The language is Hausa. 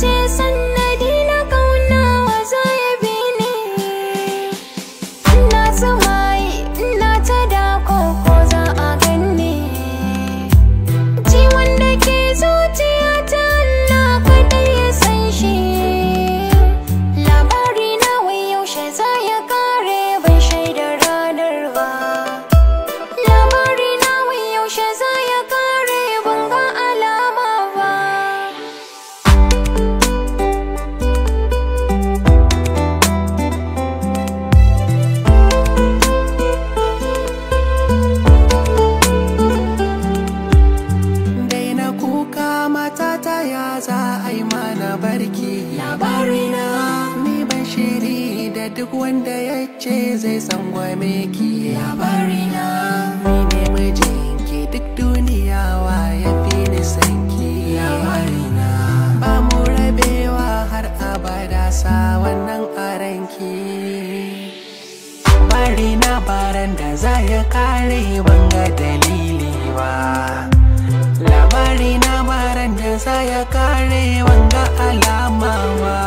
ce sannadi na kauna wa za ya bi ni. Ina tsumaye ina ta dako ko za a ganni. Ciwon da ke zuciya ta Allah kaɗai ya san shi. Labari na wai yaushe za ya kare bai shaida ranar ba. Labari na wai yaushe za ya kare ban ga alama ba. Daina kuka matata ya za a yi mana barki. Labarina ni ban shiri da duk wanda ya ce zai tsangwame ki. Labarina ni ne mijinki duk duniya wa ya fi ni sanki. Labarina ba mu rabewa har abada sa wannan aranki. Labarina baran da za ya kare ban ga dalili ba. Labari na baran da za ya kare wanga alama ba.